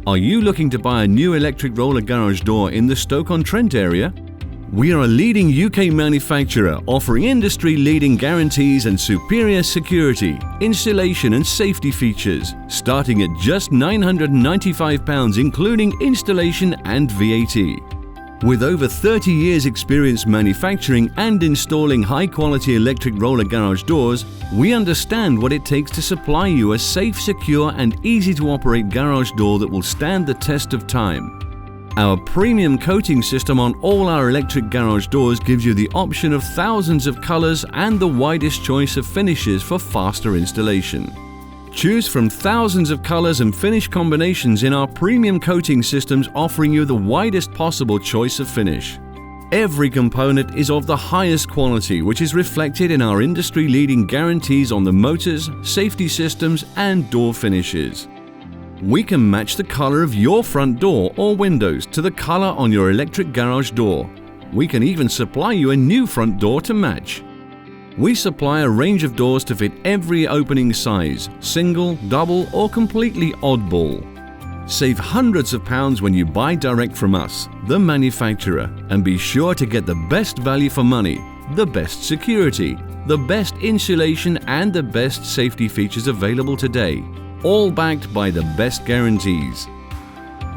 Are you looking to buy a new electric roller garage door in the Stoke-On-Trent area? We are a leading UK manufacturer offering industry-leading guarantees and superior security, installation and safety features, starting at just £995 including installation and VAT. With over 30 years experience manufacturing and installing high-quality electric roller garage doors, we understand what it takes to supply you a safe, secure and easy-to-operate garage door that will stand the test of time. Our premium coating system on all our electric garage doors gives you the option of thousands of colors and the widest choice of finishes for faster installation. Choose from thousands of colors and finish combinations in our premium coating systems, offering you the widest possible choice of finish. Every component is of the highest quality, which is reflected in our industry-leading guarantees on the motors, safety systems and door finishes. We can match the color of your front door or windows to the color on your electric garage door. We can even supply you a new front door to match. We supply a range of doors to fit every opening size, single, double or completely oddball. Save hundreds of pounds when you buy direct from us, the manufacturer, and be sure to get the best value for money, the best security, the best insulation and the best safety features available today, all backed by the best guarantees.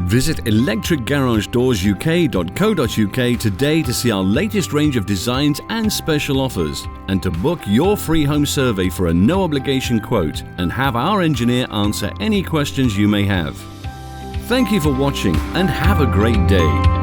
Visit electricgaragedoorsk.co.uk today to see our latest range of designs and special offers, and to book your free home survey for a no-obligation quote and have our engineer answer any questions you may have. Thank you for watching and have a great day.